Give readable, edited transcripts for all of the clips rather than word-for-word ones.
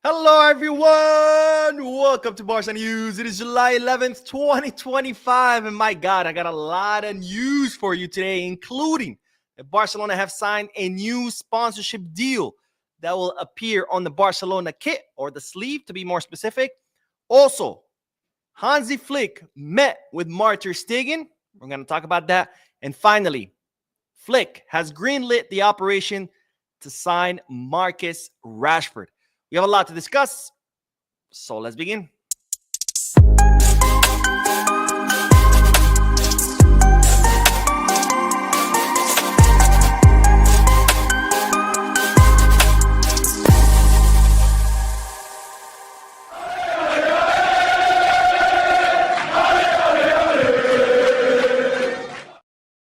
Hello, everyone. Welcome to Barca News. It is July 11th, 2025. And my God, I got a lot of news for you today, including that Barcelona have signed a new sponsorship deal that will appear on the Barcelona kit, or the sleeve to be more specific. Also, Hansi Flick met with Marc Ter Stegen. We're going to talk about that. And finally, Flick has greenlit the operation to sign Marcus Rashford. We have a lot to discuss, so let's begin.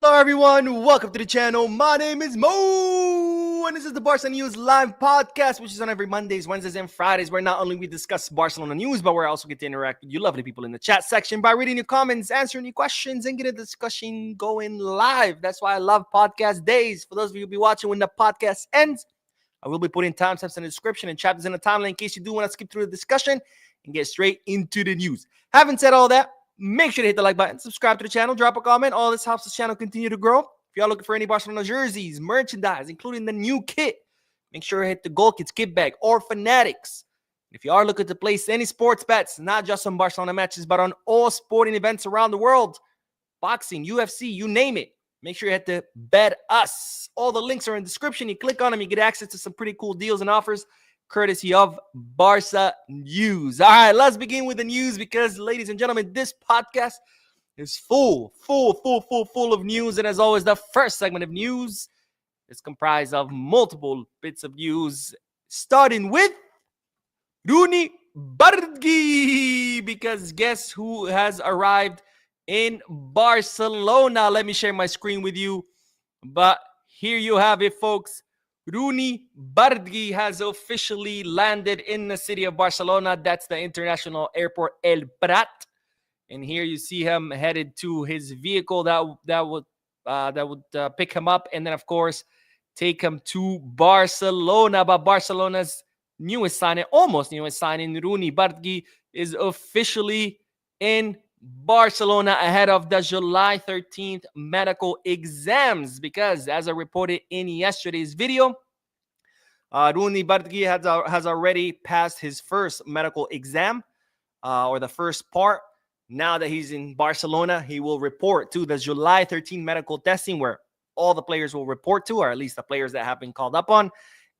Hello everyone, welcome to the channel. My name is Mo, and this is the Barca News live podcast, which is on every Mondays, Wednesdays, and Fridays, where not only we discuss Barcelona news, but we also get to interact with you lovely people in the chat section by reading your comments, answering your questions, and getting a discussion going live. That's why I love podcast days. For those of you who will be watching when the podcast ends, I will be putting timestamps in the description and chapters in the timeline in case you do want to skip through the discussion and get straight into the news. Having said all that, make sure to hit the like button, subscribe to the channel, drop a comment. All this helps the channel continue to grow. If y'all looking for any Barcelona jerseys, merchandise, including the new kit, make sure to hit the Goal Kids kit bag or Fanatics. If you are looking to place any sports bets, not just on Barcelona matches, but on all sporting events around the world, boxing, UFC, you name it, make sure you hit the Bet Us. All the links are in the description. You click on them, you get access to some pretty cool deals and offers, courtesy of Barca News. All right, let's begin with the news because, ladies and gentlemen, this podcast is full of news. And as always, the first segment of news is comprised of multiple bits of news, starting with Roony Barghji, because guess who has arrived in Barcelona? Let me share my screen with you. But here you have it, folks. Roony Barghji has officially landed in the city of Barcelona. That's the international airport El Prat. And here you see him headed to his vehicle that would pick him up, and then of course take him to Barcelona. But Barcelona's almost newest signing, Roony Barghji, is officially in Barcelona ahead of the July 13th medical exams, because as I reported in yesterday's video, Roony Barghji has already passed his first medical exam, or the first part. Now that he's in Barcelona, he will report to the July 13th medical testing, where all the players will report to, or at least the players that have been called up on.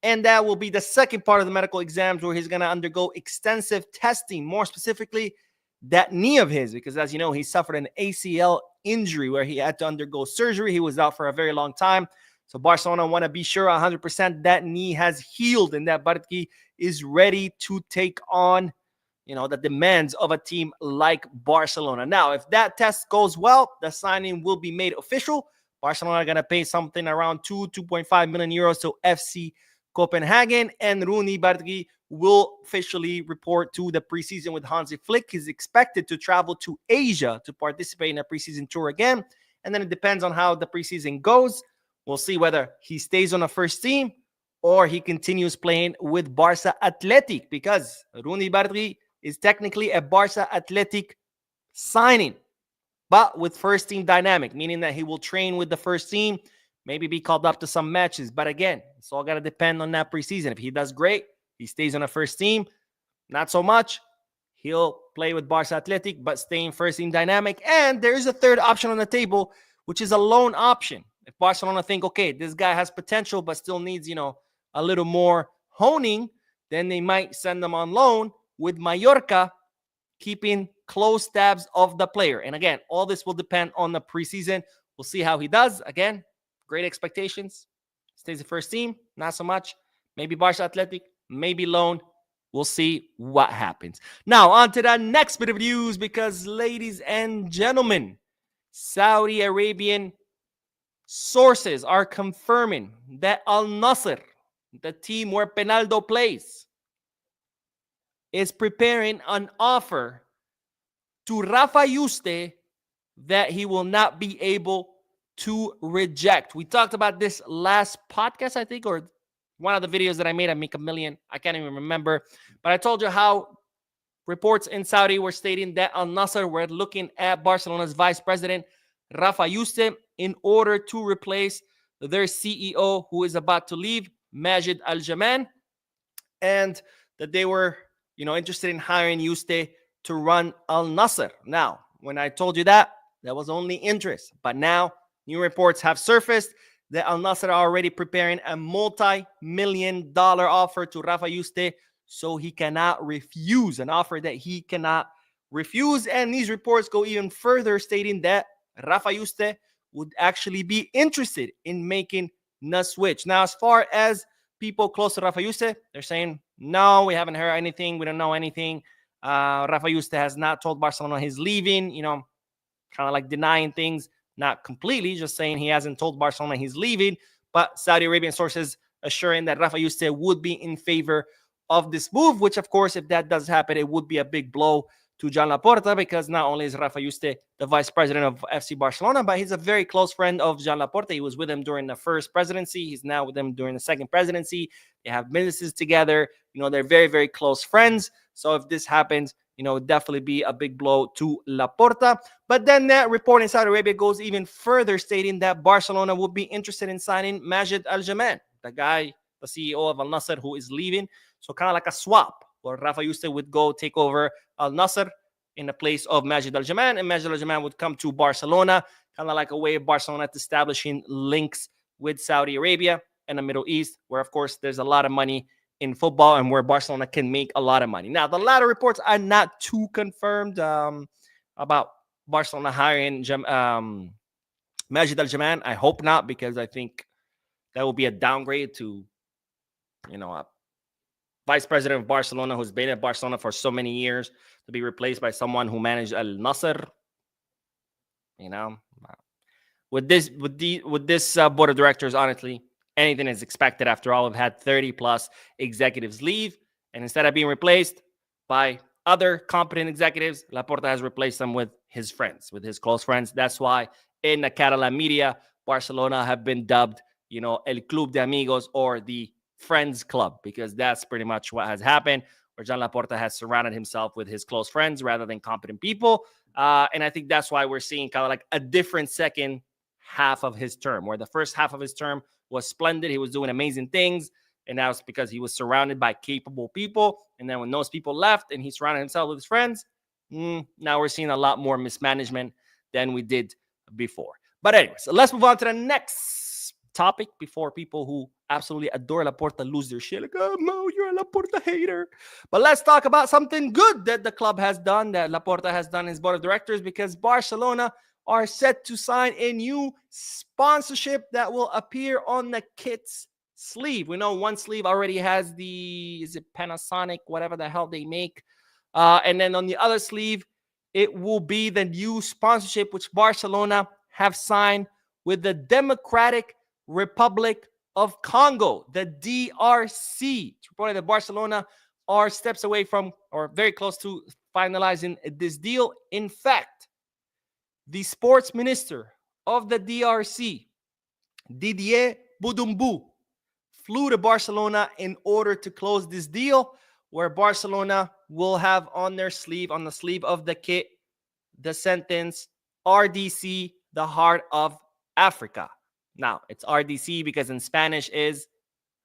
And that will be the second part of the medical exams, where he's going to undergo extensive testing, more specifically that knee of his, because as you know, he suffered an ACL injury where he had to undergo surgery. He was out for a very long time. So Barcelona want to be sure 100% that knee has healed and that Barghji is ready to take on, the demands of a team like Barcelona. Now, if that test goes well, the signing will be made official. Barcelona are going to pay something around 2.5 million euros to FC Copenhagen, and Roony Barghji will officially report to the preseason with Hansi Flick. He's expected to travel to Asia to participate in a preseason tour again, and then it depends on how the preseason goes. We'll see whether he stays on the first team or he continues playing with Barca Athletic, because Roony Barghji is technically a Barca Athletic signing, but with first team dynamic, meaning that he will train with the first team, maybe be called up to some matches. But again, it's all got to depend on that preseason. If he does great, he stays on the first team. Not so much, he'll play with Barca Athletic, but stay in first team dynamic. And there is a third option on the table, which is a loan option. If Barcelona think, okay, this guy has potential, but still needs, a little more honing, then they might send him on loan with Mallorca, keeping close tabs of the player. And again, all this will depend on the preseason. We'll see how he does. Again, great expectations. Stays the first team, not so much. Maybe Barca Athletic, maybe loan. We'll see what happens. Now, on to the next bit of news, because, ladies and gentlemen, Saudi Arabian sources are confirming that Al Nassr, the team where Penaldo plays, is preparing an offer to Rafa Yuste that he will not be able to reject. We talked about this last podcast, I think, or one of the videos that I made, I make a million. I can't even remember. But I told you how reports in Saudi were stating that Al Nassr were looking at Barcelona's vice president, Rafa Yuste, in order to replace their CEO who is about to leave, Majid Al Jaman, and that they were, interested in hiring Yuste to run Al Nassr. Now, when I told you that was only interest. But now, new reports have surfaced that Al Nassr are already preparing a multi-million-dollar offer to Rafa Yuste, so he cannot refuse, an offer that he cannot refuse. And these reports go even further, stating that Rafa Yuste would actually be interested in making the switch. Now, as far as people close to Rafa Yuste, they're saying, no, we haven't heard anything. We don't know anything. Rafa Yuste has not told Barcelona he's leaving, kind of like denying things, not completely, just saying he hasn't told Barcelona he's leaving. But Saudi Arabian sources assuring that Rafa Yuste would be in favor of this move, which, of course, if that does happen, it would be a big blow to Joan Laporta, because not only is Rafa Yuste the vice president of FC Barcelona, but he's a very close friend of Joan Laporta. He was with him during the first presidency. He's now with him during the second presidency. They have businesses together. They're very, very close friends. So if this happens, it would definitely be a big blow to Laporta. But then that report in Saudi Arabia goes even further, stating that Barcelona would be interested in signing Majid Al Jaman, the CEO of Al Nassr who is leaving. So kind of like a swap, where Rafa Yuste would go take over Al Nassr in the place of Majid Al Jaman, and Majid Al Jaman would come to Barcelona, kind of like a way of Barcelona establishing links with Saudi Arabia and the Middle East, where, of course, there's a lot of money in football and where Barcelona can make a lot of money. Now, the latter reports are not too confirmed about Barcelona hiring Majid Al Jaman. I hope not, because I think that will be a downgrade to, a vice president of Barcelona who's been at Barcelona for so many years, to be replaced by someone who managed Al Nassr. With this board of directors, honestly, anything is expected. After all, we've had 30 plus executives leave, and instead of being replaced by other competent executives, Laporta has replaced them with his friends, with his close friends. That's why in the Catalan media, Barcelona have been dubbed, El Club de Amigos, or the Friends Club, because that's pretty much what has happened, where Joan Laporta has surrounded himself with his close friends rather than competent people. And I think that's why we're seeing kind of like a different second half of his term, where the first half of his term was splendid. He was doing amazing things, and that was because he was surrounded by capable people. And then when those people left and he surrounded himself with his friends, now we're seeing a lot more mismanagement than we did before. But anyway, so let's move on to the next topic before people who absolutely adore Laporta lose their shit. Like, oh, Mo, you're a Laporta hater. But let's talk about something good that the club has done, that Laporta has done in his board of directors, because Barcelona are set to sign a new sponsorship that will appear on the kit's sleeve. We know one sleeve already has is it Panasonic, whatever the hell they make. And then on the other sleeve, it will be the new sponsorship which Barcelona have signed with the Democratic Republic of Congo, the DRC. It's reported that Barcelona are steps away from, or very close to, finalizing this deal. In fact, the sports minister of the DRC, Didier Budumbu, flew to Barcelona in order to close this deal, where Barcelona will have on their sleeve, on the sleeve of the kit, the sentence RDC, the heart of Africa. Now, it's RDC because in Spanish is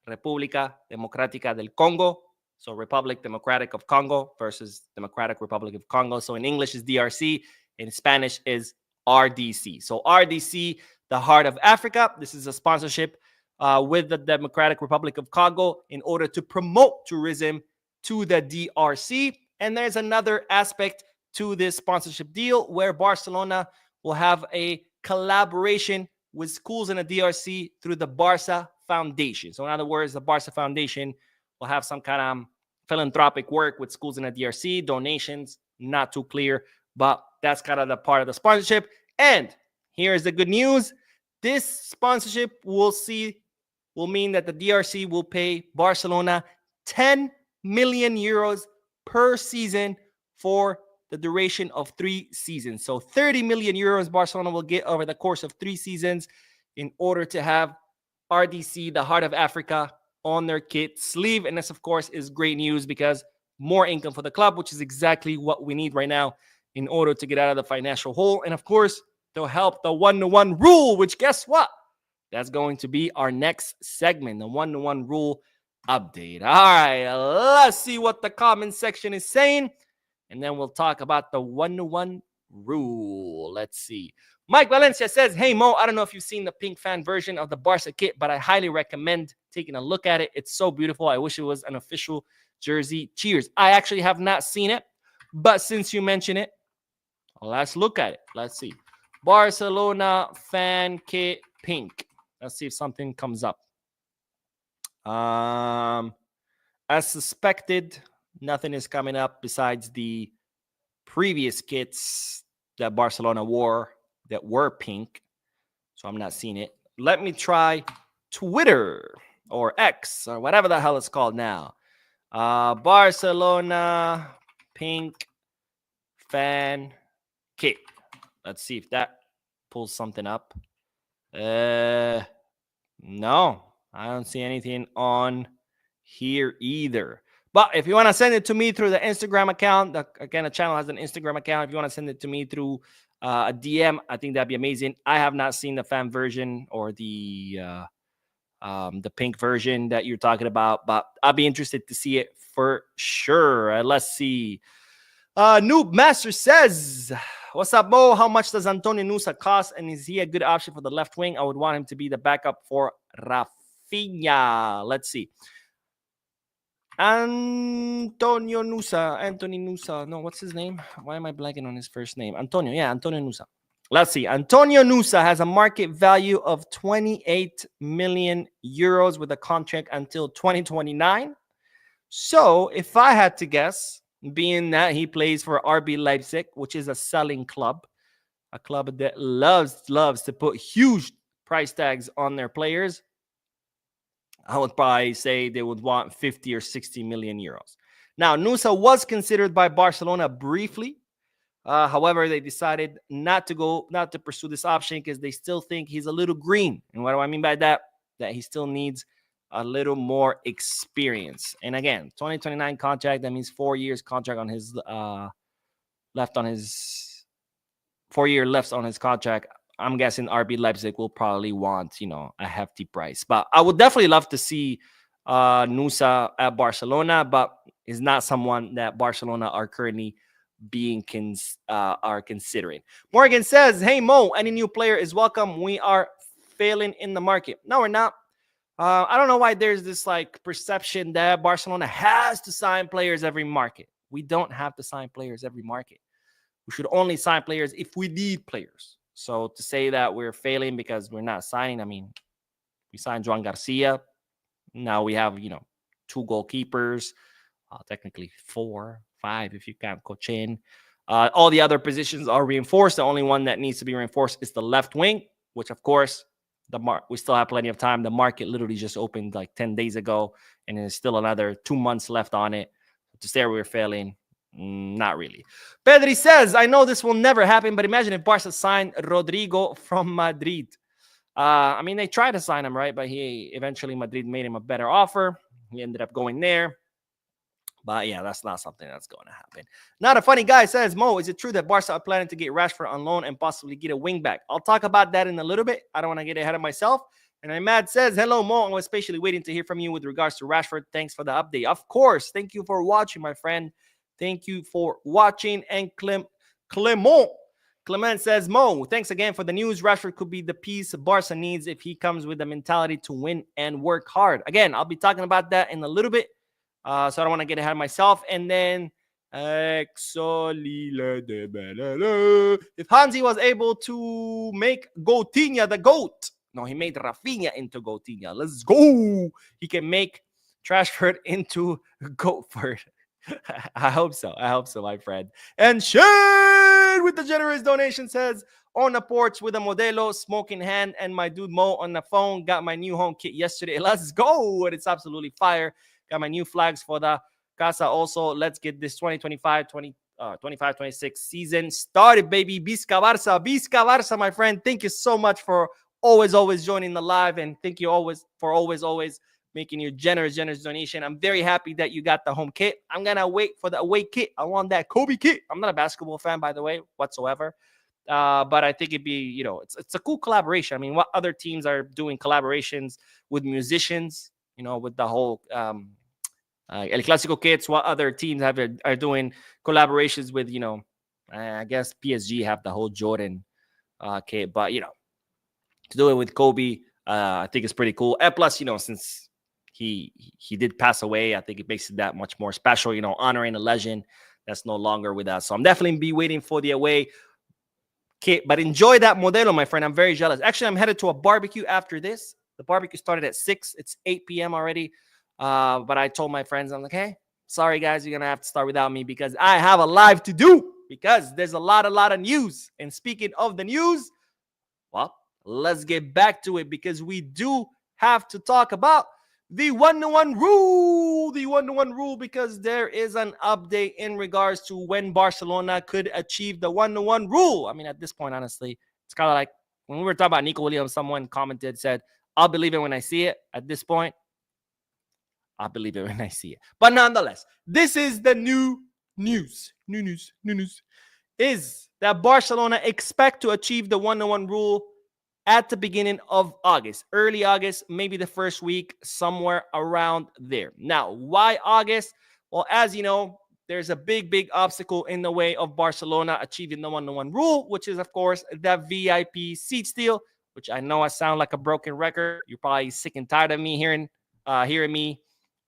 República Democrática del Congo. So Republic Democratic of Congo versus Democratic Republic of Congo. So in English is DRC. In Spanish is RDC. So RDC, the heart of Africa. This is a sponsorship with the Democratic Republic of Congo in order to promote tourism to the DRC. And there's another aspect to this sponsorship deal where Barcelona will have a collaboration with schools in the DRC through the Barca Foundation. So in other words, the Barca Foundation will have some kind of philanthropic work with schools in the DRC, donations, not too clear, but that's kind of the part of the sponsorship. And here's the good news. This sponsorship will mean that the DRC will pay Barcelona 10 million euros per season for the duration of 3 seasons. So 30 million euros Barcelona will get over the course of 3 seasons in order to have RDC, the heart of Africa, on their kit sleeve. And this, of course, is great news because more income for the club, which is exactly what we need right now in order to get out of the financial hole. And of course, they'll help the 1-to-1 rule, which guess what? That's going to be our next segment, the 1-to-1 rule update. All right, let's see what the comment section is saying. And then we'll talk about the 1-to-1 rule. Let's see. Mike Valencia says, hey, Mo, I don't know if you've seen the pink fan version of the Barca kit, but I highly recommend taking a look at it. It's so beautiful. I wish it was an official jersey. Cheers. I actually have not seen it, but since you mention it, let's look at it. Let's see. Barcelona fan kit pink. Let's see if something comes up. As suspected, nothing is coming up besides the previous kits that Barcelona wore that were pink. So I'm not seeing it. Let me try Twitter or X or whatever the hell it's called now. Barcelona pink fan kit. Let's see if that pulls something up. No, I don't see anything on here either. But if you want to send it to me through the Instagram account, again, the channel has an Instagram account. If you want to send it to me through a DM, I think that'd be amazing. I have not seen the fan version or the pink version that you're talking about, but I'll be interested to see it for sure. Let's see. Noob Master says, what's up, Mo? How much does Antonio Nusa cost? And is he a good option for the left wing? I would want him to be the backup for Rafinha. Let's see. Anthony Nusa. No, what's his name? Why am I blanking on his first name? Antonio. Yeah, Antonio Nusa. Let's see. Antonio Nusa has a market value of 28 million euros with a contract until 2029. So if I had to guess, being that he plays for RB Leipzig, which is a selling club, a club that loves to put huge price tags on their players, I would probably say they would want 50 or 60 million euros. Now, Nusa was considered by Barcelona briefly. However, they decided not to pursue this option because they still think he's a little green. And what do I mean by that? That he still needs a little more experience. And again, 2029 contract, that means 4 years contract on his left on his 4 year left on his contract. I'm guessing RB Leipzig will probably want, a hefty price. But I would definitely love to see Nusa at Barcelona, but is not someone that Barcelona are currently are considering. Morgan says, hey, Mo, any new player is welcome. We are failing in the market. No, we're not. I don't know why there's this perception that Barcelona has to sign players every market. We don't have to sign players every market. We should only sign players if we need players. So to say that we're failing because we're not signing, I mean, we signed Joan Garcia. Now we have, 2 goalkeepers, technically 4, 5 if you count Cochin. All the other positions are reinforced. The only one that needs to be reinforced is the left wing, which of course we still have plenty of time. The market literally just opened 10 days ago, and there's still another 2 months left on it. To say we're failing, not really. Pedri says, I know this will never happen, but imagine if Barca signed Rodrigo from Madrid. I mean, they tried to sign him, right? But eventually Madrid made him a better offer. He ended up going there. But yeah, that's not something that's going to happen. Not a funny guy says, Mo, is it true that Barca are planning to get Rashford on loan and possibly get a wing back? I'll talk about that in a little bit. I don't want to get ahead of myself. And Imad says, hello, Mo. I was patiently waiting to hear from you with regards to Rashford. Thanks for the update. Of course. Thank you for watching, my friend. Thank you for watching. And Clement says, Mo, thanks again for the news. Rashford could be the piece Barca needs if he comes with the mentality to win and work hard. Again, I'll be talking about that in a little bit. So I don't want to get ahead of myself. And then if Hansi was able to make Coutinho the GOAT. No, he made Rafinha into Coutinho. Let's go. He can make Rashford into Goatford. I hope so. I hope so, my friend. And Shane with the generous donation says, on the porch with a Modelo, smoke in hand, and my dude Mo on the phone. Got my new home kit yesterday. Let's go. And it's absolutely fire. Got my new flags for the Casa also. Let's get this 2025-26 season started, baby. Visca Barca, my friend. Thank you so much for always joining the live, and thank you always making your generous donation. I'm very happy that you got the home kit. I'm going to wait for the away kit. I want that Kobe kit. I'm not a basketball fan, by the way, whatsoever. But I think it'd be, it's a cool collaboration. I mean, what other teams are doing collaborations with musicians, with the whole El Clasico kits? What other teams are doing collaborations with, I guess PSG have the whole Jordan kit, but, to do it with Kobe, I think it's pretty cool. And plus, since he did pass away, I think it makes it that much more special, honoring a legend that's no longer with us. So I'm definitely be waiting for the away kit, but enjoy that Modelo, my friend. I'm very jealous. Actually, I'm headed to a barbecue after this. The barbecue started at 6. It's 8 p.m. already. But I told my friends, I'm like, hey, sorry, guys, you're going to have to start without me because I have a live to do because there's a lot of news. And speaking of the news, well, let's get back to it because we do have to talk about the 1-1 rule. The 1-1 rule, because there is an update in regards to when Barcelona could achieve the 1-1 rule. I mean, at this point, honestly, it's kind of like when we were talking about Nico Williams, someone commented, said, I'll believe it when I see it. At this point, I'll believe it when I see it. But nonetheless, this is the new news. New news is that Barcelona expect to achieve the 1-1 rule at the beginning of August, early August, maybe the first week, somewhere around there. Now, why August? Well, as you know, there's a big obstacle in the way of Barcelona achieving the 1-1 rule, which is, of course, that VIP seat deal, which I know I sound like a broken record. You're probably sick and tired of me hearing me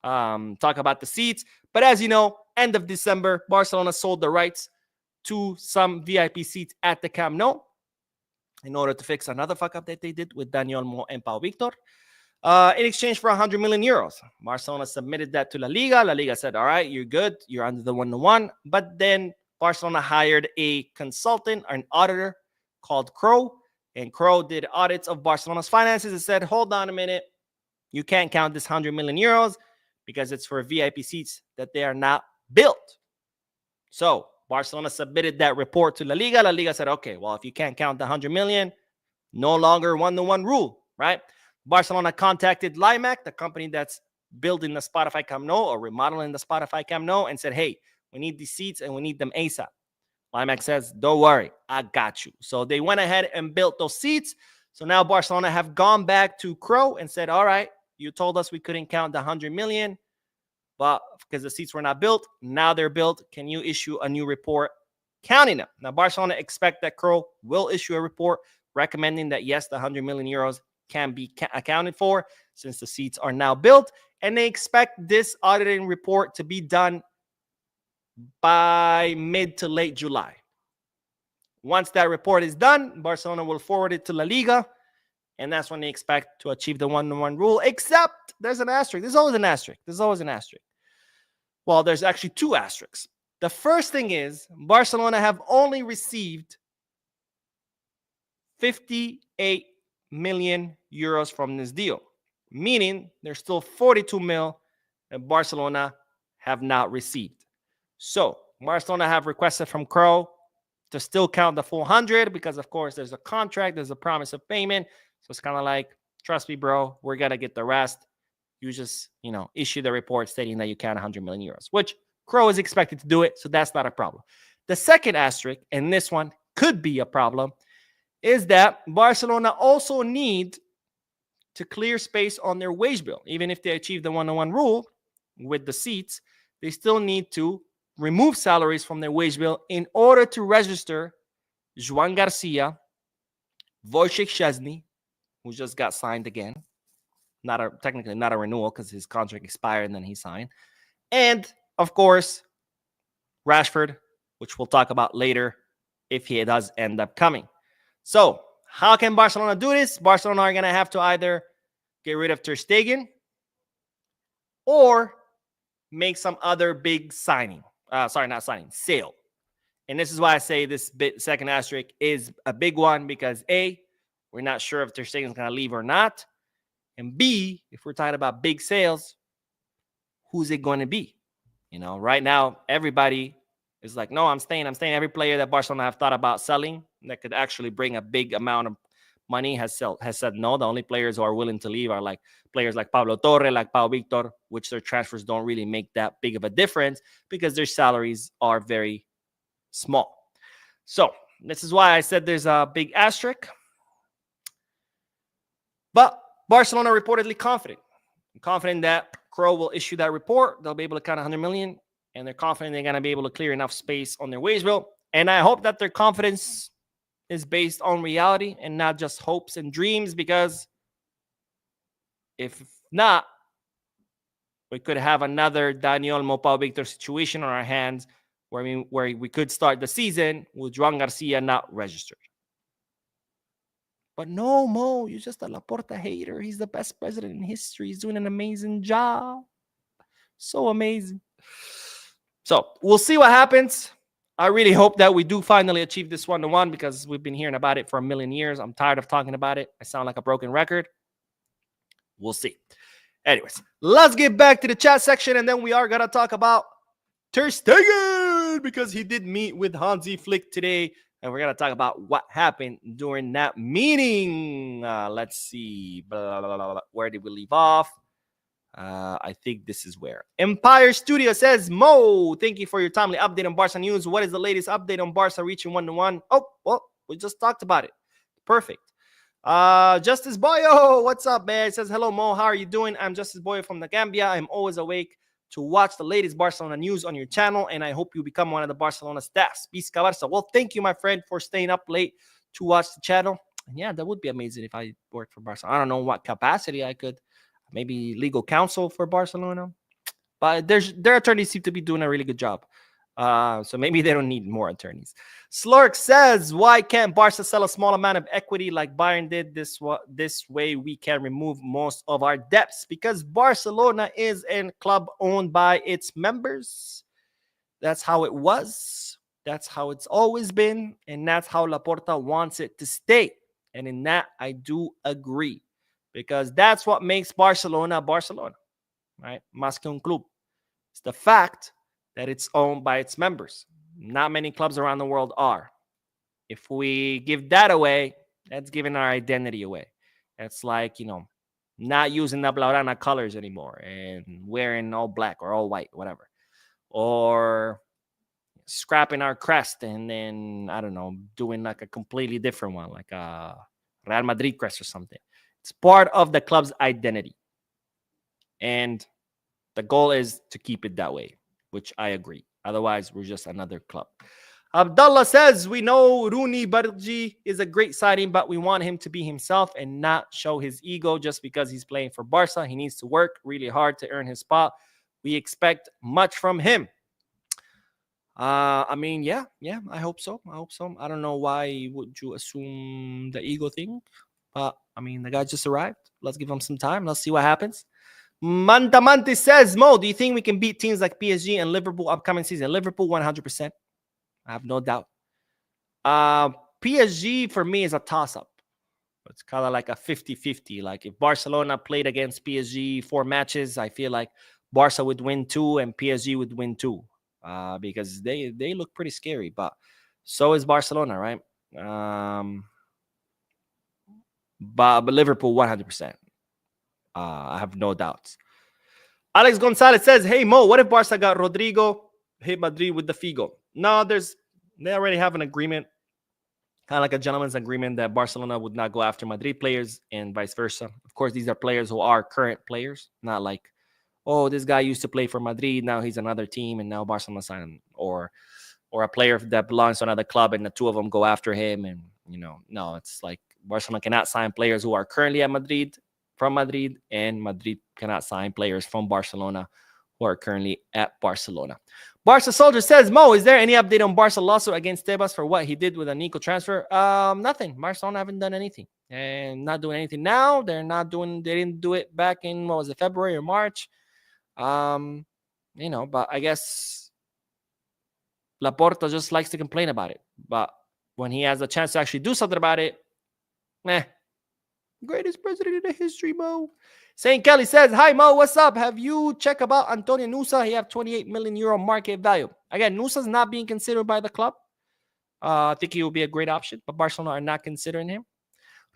talk about the seats. But as you know, end of December, Barcelona sold the rights to some VIP seats at the Camp Nou in order to fix another fuck up that they did with Daniel Mo and Pau Victor. In exchange for 100 million euros. Barcelona submitted that to La Liga. La Liga said, all right, you're good. You're under the 1-1. But then Barcelona hired a consultant or an auditor called Crow. And Crow did audits of Barcelona's finances and said, hold on a minute. You can't count this 100 million euros because it's for VIP seats that they are not built. So Barcelona submitted that report to La Liga. La Liga said, okay, well, if you can't count the 100 million, no longer 1-1 rule, right? Barcelona contacted Limac, the company that's building the Spotify Camp Nou or remodeling the Spotify Camp Nou, and said, hey, we need these seats and we need them ASAP. Limac says, don't worry, I got you. So they went ahead and built those seats. So now Barcelona have gone back to Crow and said, all right, you told us we couldn't count the 100 million. But because the seats were not built, now they're built. Can you issue a new report counting them? Now, Barcelona expect that Crow will issue a report recommending that, yes, the 100 million euros can be accounted for since the seats are now built. And they expect this auditing report to be done by mid to late July. Once that report is done, Barcelona will forward it to La Liga. And that's when they expect to achieve the 1-1 rule, except there's an asterisk. There's always an asterisk. Well, there's actually two asterisks. The first thing is Barcelona have only received 58 million euros from this deal, meaning there's still 42 mil that Barcelona have not received. So Barcelona have requested from Crow to still count the full 100 because, of course, there's a contract, there's a promise of payment. So it's kind of like, trust me, bro, we're going to get the rest. You just, issue the report stating that you count 100 million euros, which Crow is expected to do it. So that's not a problem. The second asterisk, and this one could be a problem, is that Barcelona also need to clear space on their wage bill. Even if they achieve the 1-1 rule with the seats, they still need to remove salaries from their wage bill in order to register Joan Garcia, Wojciech Szczesny, who just got signed again. Technically not a renewal because his contract expired and then he signed. And, of course, Rashford, which we'll talk about later if he does end up coming. So, how can Barcelona do this? Barcelona are going to have to either get rid of Ter Stegen or make some other big signing. Sale. And this is why I say this second asterisk is a big one because A, we're not sure if Ter Stegen is going to leave or not. And B, if we're talking about big sales, who's it going to be? Right now, everybody is like, no, I'm staying. Every player that Barcelona have thought about selling that could actually bring a big amount of money has said no. The only players who are willing to leave are like players like Pablo Torre, like Pau Victor, which their transfers don't really make that big of a difference because their salaries are very small. So this is why I said there's a big asterisk. But Barcelona reportedly confident that Crow will issue that report. They'll be able to count 100 million, and they're confident they're going to be able to clear enough space on their wage bill. And I hope that their confidence is based on reality and not just hopes and dreams, because if not, we could have another Daniel Pau Victor situation on our hands where we could start the season with Joan Garcia not registered. But no, Mo, you're just a Laporta hater. He's the best president in history. He's doing an amazing job. So amazing. So we'll see what happens. I really hope that we do finally achieve this 1-1 because we've been hearing about it for a million years. I'm tired of talking about it. I sound like a broken record. We'll see. Anyways, let's get back to the chat section, and then we are going to talk about Ter Stegen because he did meet with Hansi Flick today, and we're going to talk about what happened during that meeting. Let's see. Blah, blah, blah, blah. Where did we leave off? I think this is where. Empire Studio says, Mo, thank you for your timely update on Barca news. What is the latest update on Barca reaching 1-1? Oh, well, we just talked about it. Perfect. Justice Boyo, what's up, man? It says, hello, Mo. How are you doing? I'm Justice Boyo from the Gambia. I'm always awake to watch the latest Barcelona news on your channel, and I hope you become one of the Barcelona staffs. Peace, Barca. Well, thank you, my friend, for staying up late to watch the channel. And yeah, that would be amazing if I worked for Barca. I don't know what capacity I could. Maybe legal counsel for Barcelona. But their attorneys seem to be doing a really good job. So maybe they don't need more attorneys. Slurk says, why can't Barca sell a small amount of equity like Bayern did? This way we can remove most of our debts because Barcelona is a club owned by its members. That's how it was. That's how it's always been. And that's how Laporta wants it to stay. And in that, I do agree. Because that's what makes Barcelona, right? Más que un club. It's the fact that it's owned by its members. Not many clubs around the world are. If we give that away, that's giving our identity away. It's like, not using the Blaugrana colors anymore and wearing all black or all white, whatever. Or scrapping our crest and then, I don't know, doing like a completely different one, like a Real Madrid crest or something. It's part of the club's identity. And the goal is to keep it that way, which I agree. Otherwise, we're just another club. Abdullah says, we know Roony Barghji is a great signing, but we want him to be himself and not show his ego just because he's playing for Barca. He needs to work really hard to earn his spot. We expect much from him. I mean, yeah, I hope so. I don't know why would you assume the ego thing. But, I mean, the guy just arrived. Let's give him some time. Let's see what happens. Mantamante says, Mo, do you think we can beat teams like PSG and Liverpool upcoming season? Liverpool, 100%. I have no doubt. PSG, for me, is a toss-up. It's kind of like a 50-50. Like, if Barcelona played against PSG 4 matches, I feel like Barca would win 2 and PSG would win 2. Because they look pretty scary. But so is Barcelona, right? But Liverpool, 100%. I have no doubts. Alex Gonzalez says, hey, Mo, what if Barca got Rodrigo, hit Madrid with the Figo? No, they already have an agreement, kind of like a gentleman's agreement that Barcelona would not go after Madrid players and vice versa. Of course, these are players who are current players, not like, oh, this guy used to play for Madrid, now he's another team, and now Barcelona signed him. Or a player that belongs to another club, and the two of them go after him, and, no, it's like, Barcelona cannot sign players who are currently at Madrid, from Madrid, and Madrid cannot sign players from Barcelona who are currently at Barcelona. Barca Soldier says, Mo, is there any update on Barca lawsuit against Tebas for what he did with a Nico transfer? Nothing. Barcelona haven't done anything and not doing anything now. They didn't do it back in, February or March? But I guess Laporta just likes to complain about it. But when he has a chance to actually do something about it, greatest president in the history, Mo. St. Kelly says, hi, Mo, what's up? Have you checked about Antonio Nusa? He have 28 million euro market value. Again, Nusa's not being considered by the club. I think he will be a great option, but Barcelona are not considering him.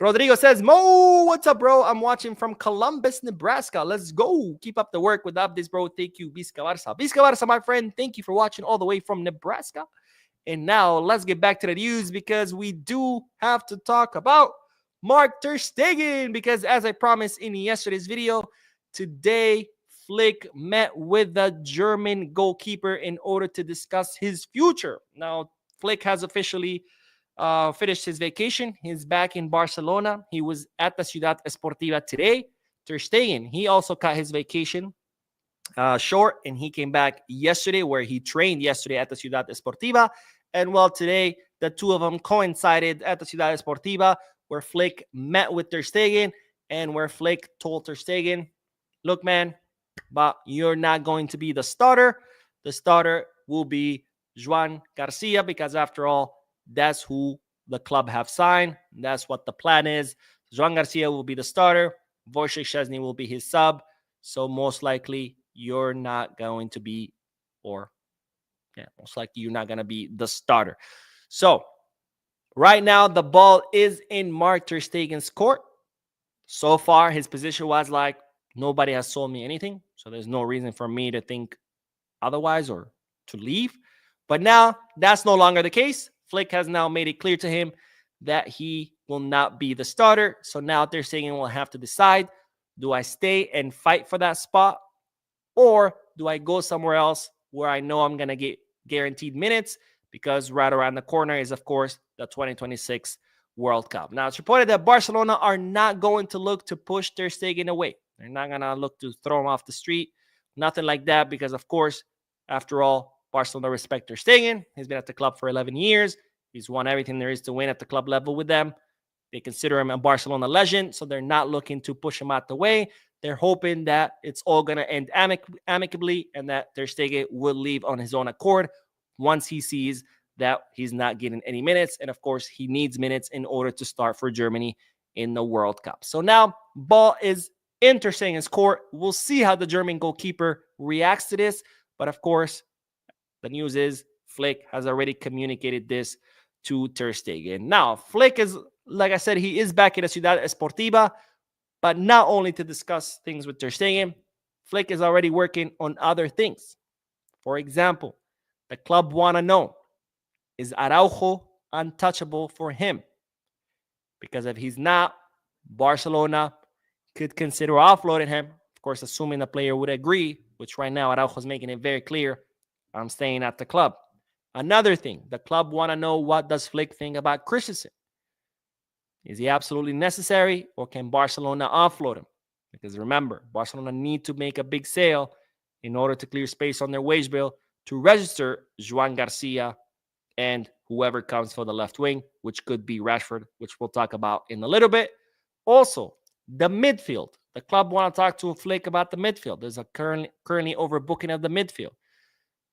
Rodrigo says, Mo, what's up, bro? I'm watching from Columbus, Nebraska. Let's go. Keep up the work with updates, bro. Thank you, Vizca Barca. Vizca Barca, my friend, thank you for watching all the way from Nebraska. And now let's get back to the news because we do have to talk about Marc Ter Stegen. Because as I promised in yesterday's video, today Flick met with the German goalkeeper in order to discuss his future. Now, Flick has officially finished his vacation. He's back in Barcelona. He was at the Ciudad Esportiva today. Ter Stegen, he also cut his vacation short, and he came back yesterday, where he trained yesterday at the Ciudad Esportiva. And well, today the two of them coincided at the Ciudad Esportiva, where Flick met with Ter Stegen, and where Flick told Ter Stegen, look, man, but you're not going to be the starter. The starter will be Joan Garcia, because after all, that's who the club have signed. That's what the plan is. Joan Garcia will be the starter. Wojciech Szczesny will be his sub. So most likely you're not going to be, most likely you're not going to be the starter. So right now the ball is in Marc Ter Stegen's court. So far his position was like, nobody has sold me anything. So there's no reason for me to think otherwise or to leave. But now that's no longer the case. Flick has now made it clear to him that he will not be the starter. So now Ter Stegen will have to decide, do I stay and fight for that spot, or do I go somewhere else where I know I'm going to get guaranteed minutes? Because right around the corner is, of course, the 2026 World Cup. Now, it's reported that Barcelona are not going to look to push Ter Stegen away. They're not going to look to throw him off the street. Nothing like that, because, of course, after all, Barcelona respect Ter Stegen. He's been at the club for 11 years. He's won everything there is to win at the club level with them. They consider him a Barcelona legend, so they're not looking to push him out the way. They're hoping that it's all going to end amicably, and that Ter Stegen will leave on his own accord once he sees that he's not getting any minutes. And, of course, he needs minutes in order to start for Germany in the World Cup. So now ball is in Ter Stegen's court. We'll see how the German goalkeeper reacts to this. But, of course, the news is Flick has already communicated this to Ter Stegen. Now, Flick is, like I said, he is back in the Ciudad Esportiva, but not only to discuss things with Ter Stegen, Flick is already working on other things. For example, the club want to know, is Araujo untouchable for him? Because if he's not, Barcelona could consider offloading him. Of course, assuming the player would agree, which right now Araujo is making it very clear, I'm staying at the club. Another thing, the club want to know, what does Flick think about Christensen? Is he absolutely necessary, or can Barcelona offload him? Because remember, Barcelona need to make a big sale in order to clear space on their wage bill to register Joan Garcia and whoever comes for the left wing, which could be Rashford, which we'll talk about in a little bit. Also, the midfield. The club want to talk to Flick about the midfield. There's a currently overbooking of the midfield.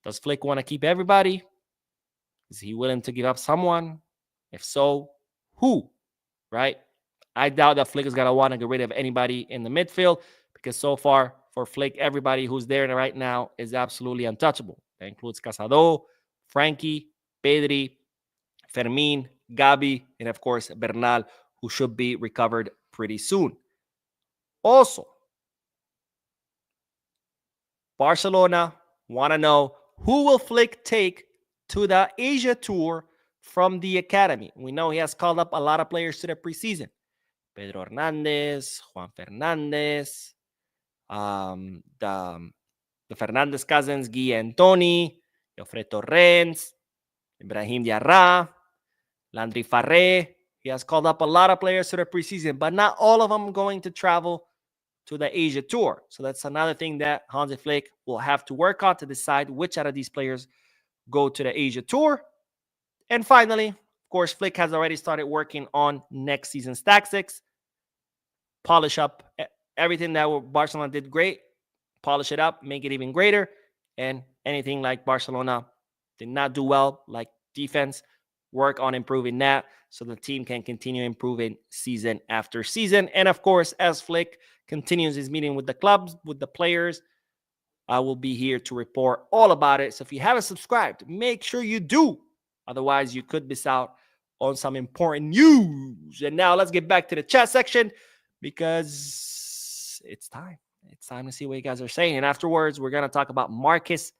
Does Flick want to keep everybody? Is he willing to give up someone? If so, who? Right? I doubt that Flick is going to want to get rid of anybody in the midfield, because so far for Flick, everybody who's there right now is absolutely untouchable. That includes Casado, Frankie, Pedri, Fermin, Gabi, and of course Bernal, who should be recovered pretty soon. Also, Barcelona want to know, who will Flick take to the Asia tour from the academy? We know he has called up a lot of players to the preseason. Pedro Hernandez, Juan Fernandez, the Fernandez cousins, Guy Antoni, Jofre Torrens, Ibrahim Diarra, Landry Farré. He has called up a lot of players to the preseason, but not all of them going to travel to the Asia tour. So that's another thing that Hansi Flick will have to work on to decide which out of these players go to the Asia tour. And finally, of course, Flick has already started working on next season's tactics. Polish up everything that Barcelona did great. Polish it up, make it even greater. And anything like Barcelona did not do well, like defense, work on improving that so the team can continue improving season after season. And of course, as Flick continues his meeting with the clubs, with the players, I will be here to report all about it. So if you haven't subscribed, make sure you do. Otherwise, you could miss out on some important news. And now let's get back to the chat section because it's time. It's time to see what you guys are saying. And afterwards, we're going to talk about Marcus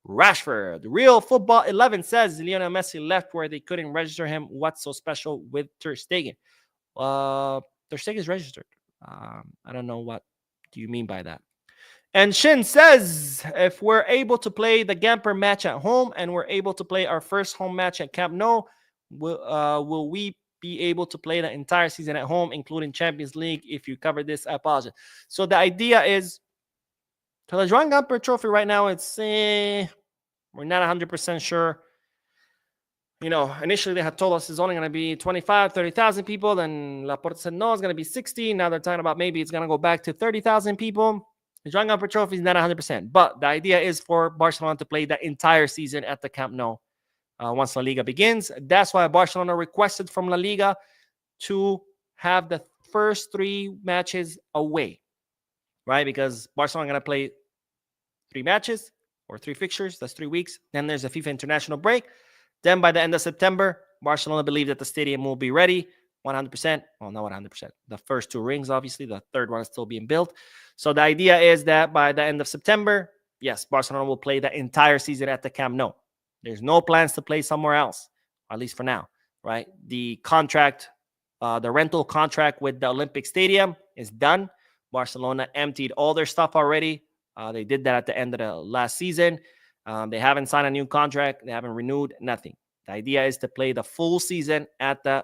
Rashford. The Real Football 11 says Lionel Messi left where they couldn't register him. What's so special with Ter Stegen? Ter Stegen is registered. I don't know what do you mean by that. And Shin says, if we're able to play the Gamper match at home and we're able to play our first home match at Camp Nou, will we be able to play the entire season at home, including Champions League? If you cover this, I apologize. So the idea is, to the Joan Gamper Trophy right now, it's we're not 100% sure. You know, initially they had told us it's only going to be 25, 30,000 people. Then Laporte said, no, it's going to be 60. Now they're talking about maybe it's going to go back to 30,000 people. The Joan Gamper Trophy is not 100%. But the idea is for Barcelona to play the entire season at the Camp Nou once La Liga begins. That's why Barcelona requested from La Liga to have the first 3 matches away, right? Because Barcelona going to play 3 matches or 3 fixtures. That's 3 weeks. Then there's a FIFA international break. Then by the end of September, Barcelona believe that the stadium will be ready 100%. Well, not 100%. The first 2 rings, obviously. The third one is still being built. So the idea is that by the end of September, yes, Barcelona will play the entire season at the Camp Nou. There's no plans to play somewhere else, at least for now, right? The contract, the rental contract with the Olympic Stadium is done. Barcelona emptied all their stuff already. They did that at the end of the last season. They haven't signed a new contract. They haven't renewed, nothing. The idea is to play the full season at the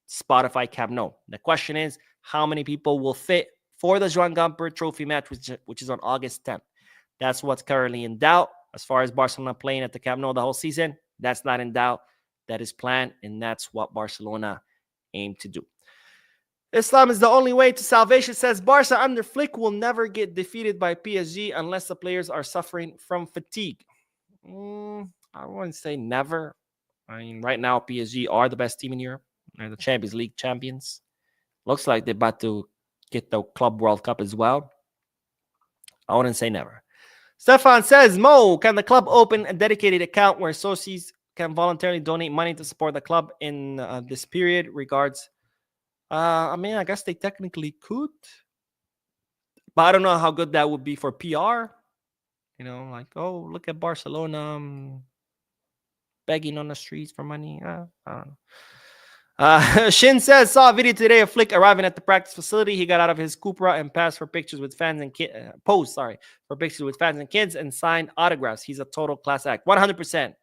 Spotify Camp Nou. The question is, how many people will fit for the Joan Gamper Trophy match, which is on August 10th? That's what's currently in doubt. As far as Barcelona playing at the Camp Nou the whole season, that's not in doubt. That is planned, and that's what Barcelona aim to do. Islam is the only way to salvation, says Barca under Flick will never get defeated by PSG unless the players are suffering from fatigue. I wouldn't say never. I mean, right now, PSG are the best team in Europe. They're the Champions League champions. Looks like they're about to get the Club World Cup as well. I wouldn't say never. Stefan says, Mo, can the club open a dedicated account where associates can voluntarily donate money to support the club in this period? Regards. I mean, I guess they technically could. But I don't know how good that would be for PR. You know, like, oh, look at Barcelona begging on the streets for money. I don't know. Shin says, saw a video today of Flick arriving at the practice facility. He got out of his Cupra and passed for pictures with fans and kids. For pictures with fans and kids and signed autographs. He's a total class act, 100%.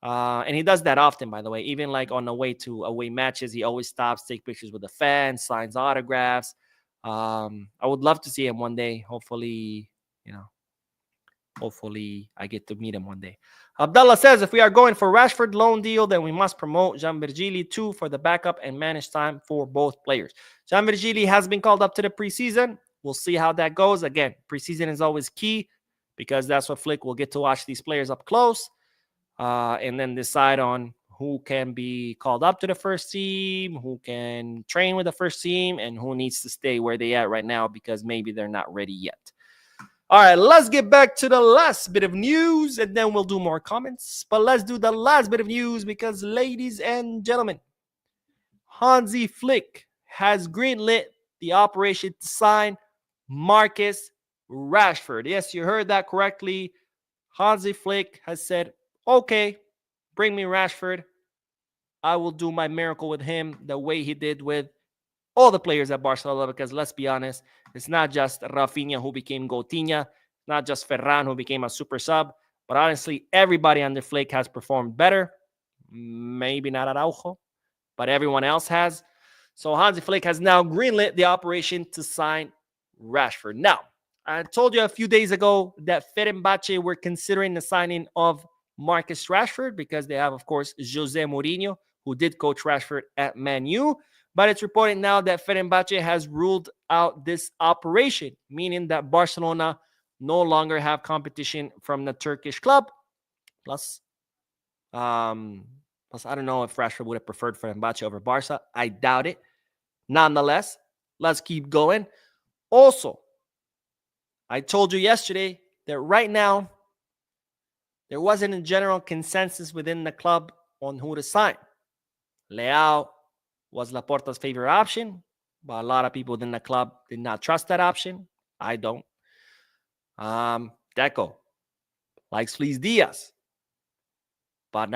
And he does that often, by the way. Even like on the way to away matches, he always stops, take pictures with the fans, signs autographs. I would love to see him one day. Hopefully, I get to meet him one day. Abdullah says, if we are going for Rashford loan deal, then we must promote Barghji too for the backup and manage time for both players. Barghji has been called up to the preseason. We'll see how that goes. Again, preseason is always key because that's what Flick will get to watch these players up close and then decide on who can be called up to the first team, who can train with the first team, and who needs to stay where they at right now because maybe they're not ready yet. All right, let's get back to the last bit of news, and then we'll do more comments. But let's do the last bit of news because, ladies and gentlemen, Hansi Flick has greenlit the operation to sign Marcus Rashford. Yes, you heard that correctly. Hansi Flick has said, okay, bring me Rashford. I will do my miracle with him the way he did with all the players at Barcelona, because let's be honest, it's not just Rafinha who became Coutinho, not just Ferran who became a super sub, but honestly, everybody under Flick has performed better. Maybe not Araujo, but everyone else has. So Hansi Flick has now greenlit the operation to sign Rashford. Now, I told you a few days ago that Fenerbahce were considering the signing of Marcus Rashford because they have, of course, Jose Mourinho, who did coach Rashford at Man U. But it's reported now that Fenerbahce has ruled out this operation, meaning that Barcelona no longer have competition from the Turkish club. Plus, I don't know if Rashford would have preferred Fenerbahce over Barca. I doubt it. Nonetheless, let's keep going. Also, I told you yesterday that right now, there wasn't a general consensus within the club on who to sign. Leao was Laporta's favorite option, but a lot of people within the club did not trust that option. I don't. Deco likes Luis Diaz, but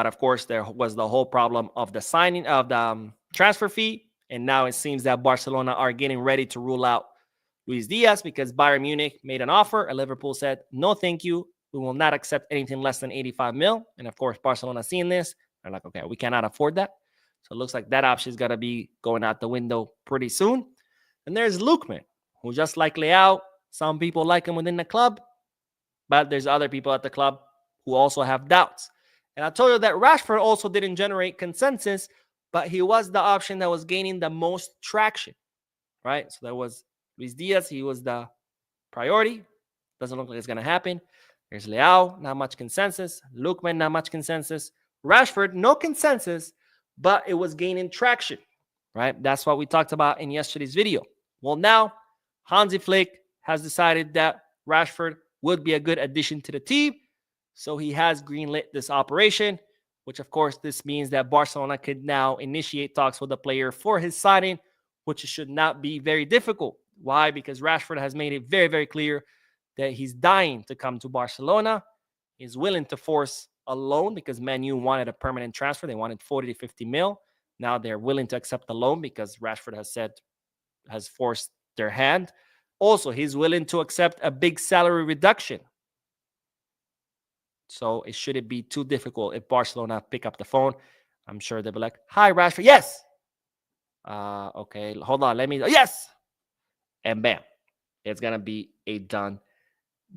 of course there was the whole problem of the signing of the transfer fee, and now it seems that Barcelona are getting ready to rule out Luis Diaz because Bayern Munich made an offer, and Liverpool said no, thank you. We will not accept anything less than 85 mil. And of course, Barcelona seeing this, they're like, okay, we cannot afford that. So it looks like that option is going to be going out the window pretty soon. And there's Lookman, who just like Leao, some people like him within the club, but there's other people at the club who also have doubts. And I told you that Rashford also didn't generate consensus, but he was the option that was gaining the most traction, right? So there was Luis Diaz. He was the priority. Doesn't look like it's going to happen. There's Leao, not much consensus. Lookman, not much consensus. Rashford, no consensus, but it was gaining traction, right? That's what we talked about in yesterday's video. Well, now Hansi Flick has decided that Rashford would be a good addition to the team. So he has greenlit this operation, which of course this means that Barcelona could now initiate talks with the player for his signing, which should not be very difficult. Why? Because Rashford has made it very, very clear that he's dying to come to Barcelona. He's willing to force a loan because Man U wanted a permanent transfer. They wanted 40 to 50 mil. Now they're willing to accept the loan because Rashford has forced their hand. Also, he's willing to accept a big salary reduction. So it shouldn't be too difficult if Barcelona pick up the phone. I'm sure they'll be like, hi, Rashford. Yes. Okay, hold on. Yes. And bam, it's going to be a done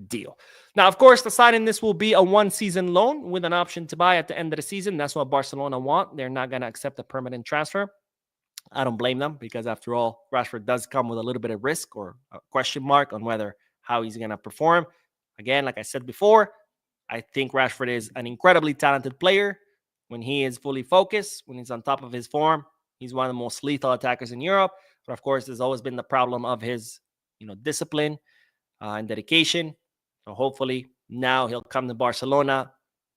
deal. Now, of course, the signing this will be a one-season loan with an option to buy at the end of the season. That's what Barcelona want. They're not going to accept a permanent transfer. I don't blame them because, after all, Rashford does come with a little bit of risk or a question mark on how he's going to perform. Again, like I said before, I think Rashford is an incredibly talented player. When he is fully focused, when he's on top of his form, he's one of the most lethal attackers in Europe. But of course, there's always been the problem of his, discipline and dedication. So hopefully now he'll come to Barcelona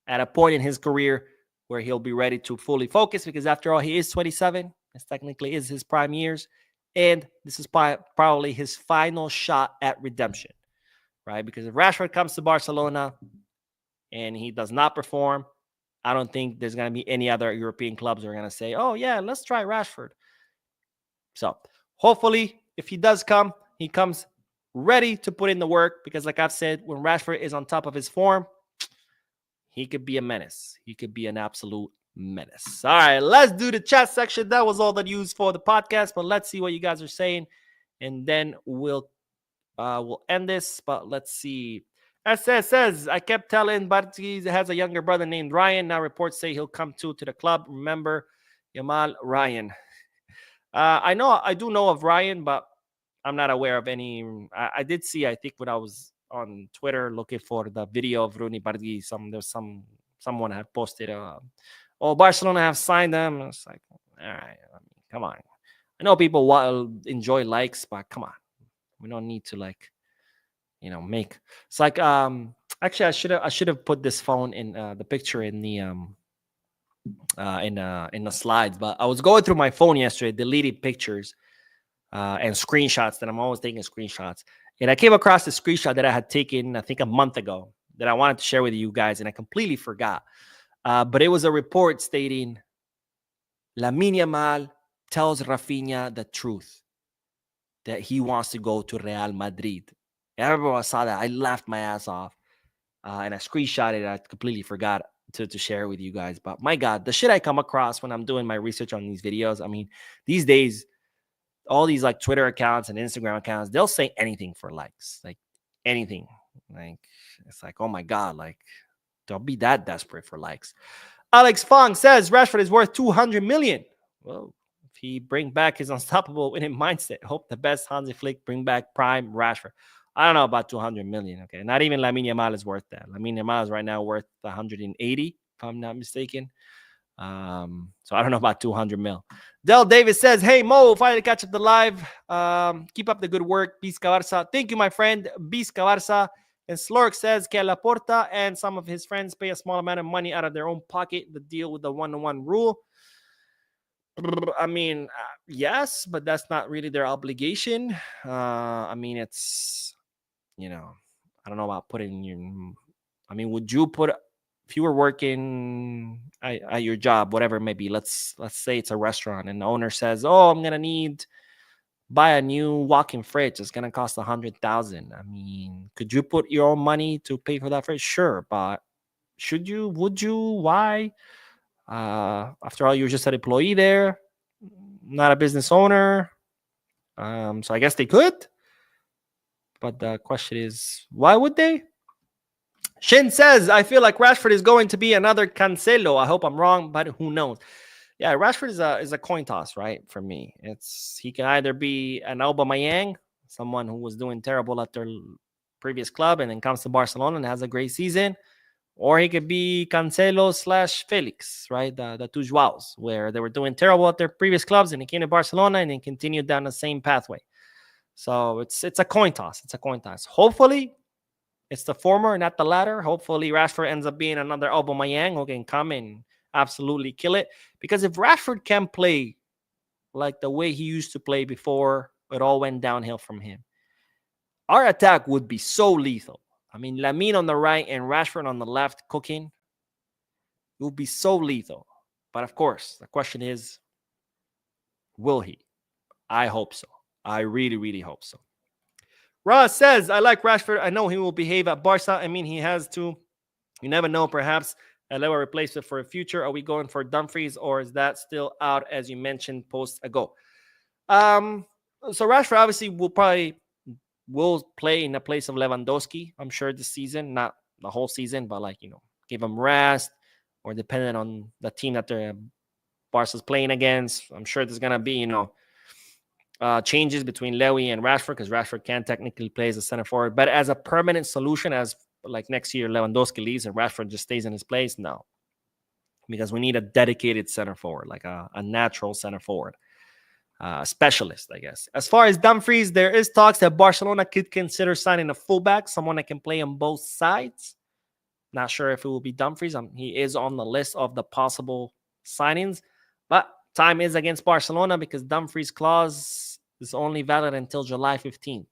at a point in his career where he'll be ready to fully focus because, after all, he is 27. This technically is his prime years. And this is probably his final shot at redemption, right? Because if Rashford comes to Barcelona and he does not perform, I don't think there's going to be any other European clubs who are going to say, oh, yeah, let's try Rashford. So hopefully, if he does come, he comes ready to put in the work because, like I've said, when Rashford is on top of his form, he could be a menace. He could be an absolute menace. All right, let's do the chat section. That was all the news for the podcast, but let's see what you guys are saying, and then we'll end this. But let's see. SS says, I kept telling Barghji has a younger brother named Ryan. Now reports say he'll come to the club. Remember, Yamal Ryan. I do know of Ryan, but I'm not aware of any. I did see, I think when I was on Twitter looking for the video of Roony Barghji, someone had posted, Barcelona have signed them. It's like, all right, come on. I know people enjoy likes, but come on. We don't need to make. It's like actually I should have put this phone in the picture in the in the slides, but I was going through my phone yesterday, deleted pictures and screenshots that I'm always taking screenshots. And I came across a screenshot that I had taken, I think, a month ago that I wanted to share with you guys, and I completely forgot. But it was a report stating Lamine Yamal tells Rafinha the truth that he wants to go to Real Madrid. Everyone saw that. I laughed my ass off. And I screenshot it. I completely forgot to share it with you guys. But my God, the shit I come across when I'm doing my research on these videos. I mean, these days, all these Twitter accounts and Instagram accounts, they'll say anything for likes. Like anything. It's like, oh my God, don't be that desperate for likes. Alex Fong says Rashford is worth 200 million. Well, if he bring back his unstoppable winning mindset, hope the best. Hansi Flick bring back prime Rashford. I don't know about 200 million. Okay, not even Lamine Yamal is worth that. Lamine Yamal is right now worth 180, if I'm not mistaken. So I don't know about 200 mil. Del Davis says, hey, Mo, finally catch up the live. Keep up the good work. Bisca Barca. Thank you, my friend. Bisca Barca. And Slork says, que Laporta and some of his friends pay a small amount of money out of their own pocket to deal with the one-to-one rule. I mean, yes, but that's not really their obligation. I mean, it's, you know, I don't know about putting you. I mean, would you put if you were working at your job, whatever it may be? Let's say it's a restaurant, and the owner says, "Oh, I'm gonna need buy a new walk-in fridge. It's gonna cost 100,000." I mean, could you put your own money to pay for that fridge? Sure, but should you? Would you? Why? After all, you're just an employee there, not a business owner. So I guess they could, but the question is, why would they? Shin says, I feel like Rashford is going to be another Cancelo. I hope I'm wrong, but who knows? Yeah, Rashford is a coin toss, right? For me, it's he can either be an Aubameyang, someone who was doing terrible at their previous club and then comes to Barcelona and has a great season, or he could be Cancelo slash Felix, right? The two Joaos, where they were doing terrible at their previous clubs and he came to Barcelona and then continued down the same pathway. So it's a coin toss. It's a coin toss. Hopefully, it's the former, not the latter. Hopefully, Rashford ends up being another Aubameyang who can come and absolutely kill it. Because if Rashford can play like the way he used to play before it all went downhill from him, our attack would be so lethal. I mean, Lamine on the right and Rashford on the left cooking, it would be so lethal. But of course, the question is, will he? I hope so. I really, really hope so. Ross says, I like Rashford. I know he will behave at Barca. I mean, he has to. You never know. Perhaps a lower replacement for the future. Are we going for Dumfries or is that still out as you mentioned post ago? Um, so Rashford obviously will play in the place of Lewandowski. I'm sure this season, not the whole season, but give him rest or depending on the team that the Barca's playing against. I'm sure there's gonna be changes between Lewy and Rashford because Rashford can technically play as a center forward, but as a permanent solution, as like next year Lewandowski leaves and Rashford just stays in his place, no, because we need a dedicated center forward, like a natural center forward, specialist, I guess. As far as Dumfries, there is talks that Barcelona could consider signing a fullback, someone that can play on both sides. Not sure if it will be Dumfries. He is on the list of the possible signings, but time is against Barcelona because Dumfries' clause is only valid until July 15th,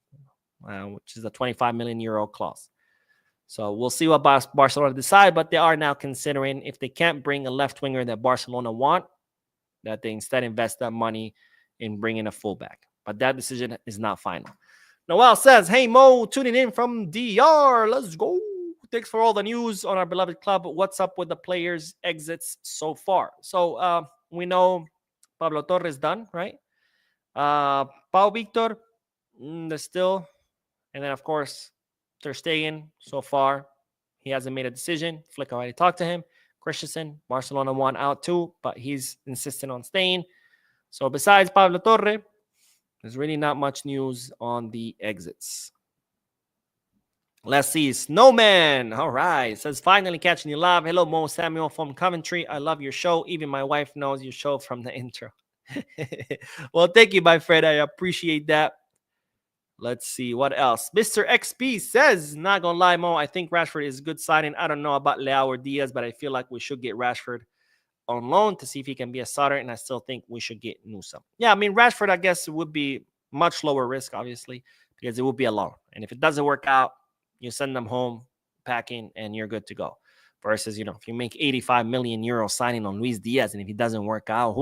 which is a 25 million euro clause. So we'll see what Barcelona decide, but they are now considering if they can't bring a left winger that Barcelona want, that they instead invest that money in bringing a fullback. But that decision is not final. Noel says, hey, Mo, tuning in from DR. Let's go. Thanks for all the news on our beloved club. What's up with the players' exits so far? So we know Pablo Torres done, right? Pau Victor, there's still. And then, of course, Ter Stegen, so far, he hasn't made a decision. Flick already talked to him. Christensen, Barcelona won out too, but he's insistent on staying. So besides Pablo Torre, there's really not much news on the exits. Let's see. Snowman. All right. Says, finally catching you live. Hello, Mo Samuel from Coventry. I love your show. Even my wife knows your show from the intro. Well, thank you, my friend. I appreciate that. Let's see what else. Mr. XP says, not gonna lie, Mo, I think Rashford is a good signing. I don't know about Leao or Diaz, but I feel like we should get Rashford on loan to see if he can be a starter, and I still think we should get Newsom. Yeah, I mean, Rashford, I guess, would be much lower risk, obviously, because it would be a loan. And if it doesn't work out, you send them home packing, and you're good to go. Versus, if you make 85 million euro signing on Luis Diaz, and if he doesn't work out,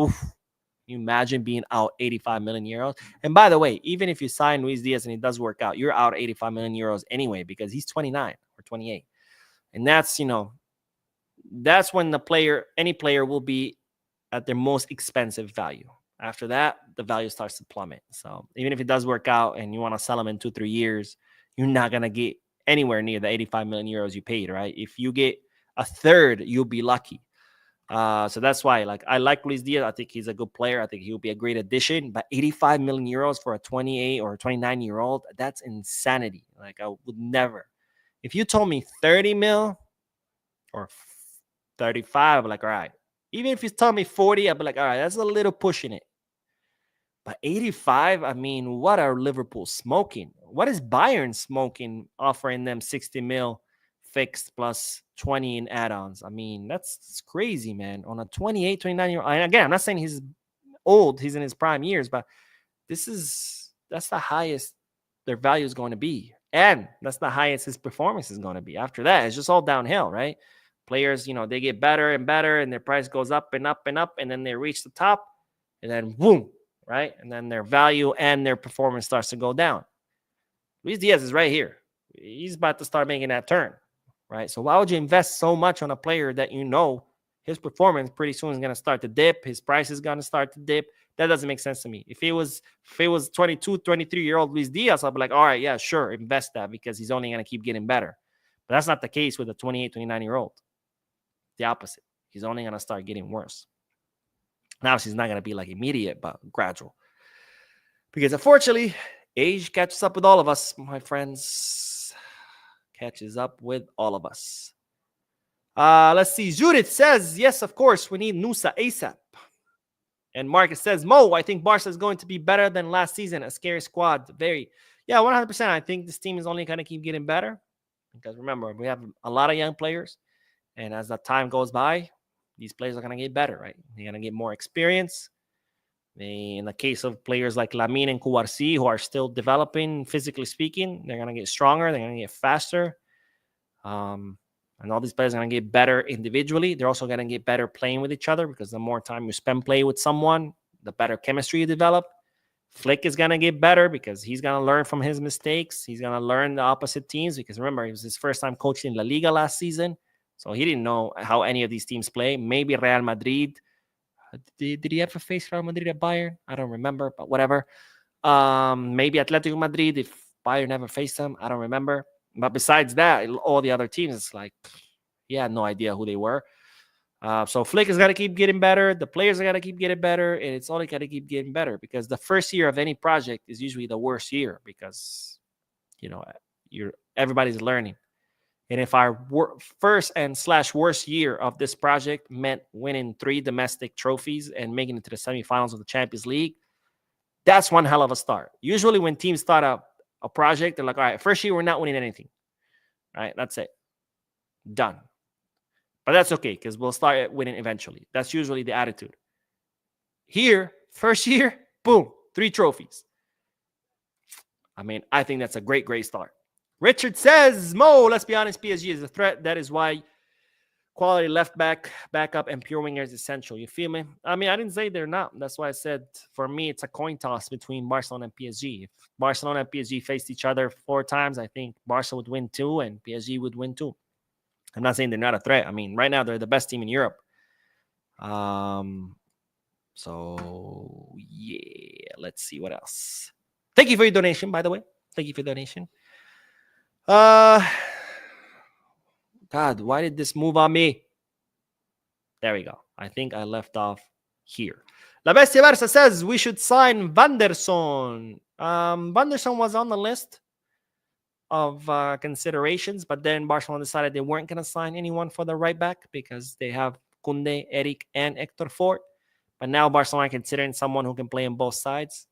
you imagine being out 85 million euros? And by the way, even if you sign Luis Diaz and it does work out, you're out 85 million euros anyway because he's 29 or 28. And that's, that's when any player will be at their most expensive value. After that, the value starts to plummet. So even if it does work out and you want to sell him in 2-3 years, you're not going to get anywhere near the 85 million euros you paid, right? If you get a third, you'll be lucky. So that's why, I like Luis Diaz. I think he's a good player. I think he'll be a great addition. But 85 million euros for a 28 or 29-year-old, that's insanity. I would never. If you told me 30 mil or 35, I'm like, all right. Even if you told me 40, I'd be like, all right, that's a little pushing it. But 85, I mean, what are Liverpool smoking? What is Bayern smoking, offering them 60 mil fixed plus 20 in add-ons? I mean, that's crazy, man. On a 28, 29-year-old. And again, I'm not saying he's old. He's in his prime years, but that's the highest their value is going to be. And that's the highest his performance is going to be. After that, it's just all downhill, right? Players, they get better and better, and their price goes up and up and up, and then they reach the top, and then boom, right? And then their value and their performance starts to go down. Luis Diaz is right here. He's about to start making that turn, right? So why would you invest so much on a player that his performance pretty soon is going to start to dip, his price is going to start to dip? That doesn't make sense to me. If it was 22, 23-year-old Luis Diaz, I'll be like, all right, yeah, sure, invest that because he's only going to keep getting better. But that's not the case with a 28, 29-year-old. The opposite. He's only going to start getting worse. Now, she's not going to be like immediate, but gradual. Because unfortunately, age catches up with all of us, my friends. Catches up with all of us. Let's see. Judith says, yes, of course, we need Nusa ASAP. And Marcus says, Mo, I think Barca is going to be better than last season. A scary squad. Very. Yeah, 100%. I think this team is only going to keep getting better. Because remember, we have a lot of young players. And as the time goes by, these players are going to get better, right? They're going to get more experience. In the case of players like Lamine and Kouarsi, who are still developing, physically speaking, they're going to get stronger. They're going to get faster. And all these players are going to get better individually. They're also going to get better playing with each other because the more time you spend playing with someone, the better chemistry you develop. Flick is going to get better because he's going to learn from his mistakes. He's going to learn the opposite teams because remember, it was his first time coaching La Liga last season. So he didn't know how any of these teams play. Maybe Real Madrid. Did he ever face Real Madrid at Bayern? I don't remember, but whatever. Maybe Atletico Madrid if Bayern never faced them. I don't remember. But besides that, all the other teams, it's like he had no idea who they were. So Flick is going to keep getting better. The players are going to keep getting better. And it's only going to keep getting better because the first year of any project is usually the worst year because, everybody's learning. And if our first and / worst year of this project meant winning 3 domestic trophies and making it to the semifinals of the Champions League, that's one hell of a start. Usually when teams start a project, they're like, all right, first year, we're not winning anything. All right, that's it. Done. But that's okay because we'll start winning eventually. That's usually the attitude. Here, first year, boom, 3 trophies. I mean, I think that's a great, great start. Richard says, Mo, let's be honest, PSG is a threat. That is why quality left back, backup, and pure winger is essential. You feel me? I mean, I didn't say they're not. That's why I said, for me, it's a coin toss between Barcelona and PSG. If Barcelona and PSG faced each other 4 times, I think Barca would win 2 and PSG would win 2. I'm not saying they're not a threat. I mean, right now, they're the best team in Europe. So, yeah, let's see what else. Thank you for your donation, by the way. Thank you for your donation. God, why did this move on me? There we go. I think I left off here. La Bestia Barca says we should sign Vanderson. Vanderson was on the list of considerations, but then Barcelona decided they weren't going to sign anyone for the right back because they have Koundé, Eric, and Hector Fort. But now Barcelona are considering someone who can play on both sides.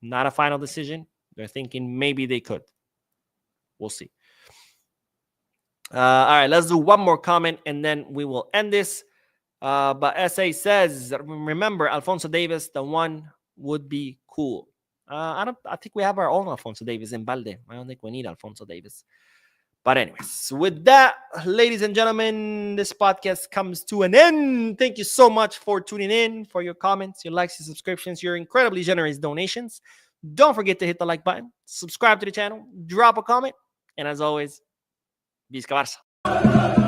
Not a final decision. They're thinking maybe they could. We'll see. All right, let's do one more comment and then we will end this. But SA says, remember, Alphonso Davies, the one would be cool. I think we have our own Alphonso Davies in Balde. I don't think we need Alphonso Davies. But anyways, with that, ladies and gentlemen, this podcast comes to an end. Thank you so much for tuning in, for your comments, your likes, your subscriptions, your incredibly generous donations. Don't forget to hit the like button, subscribe to the channel, drop a comment, and as always, Visca Barça.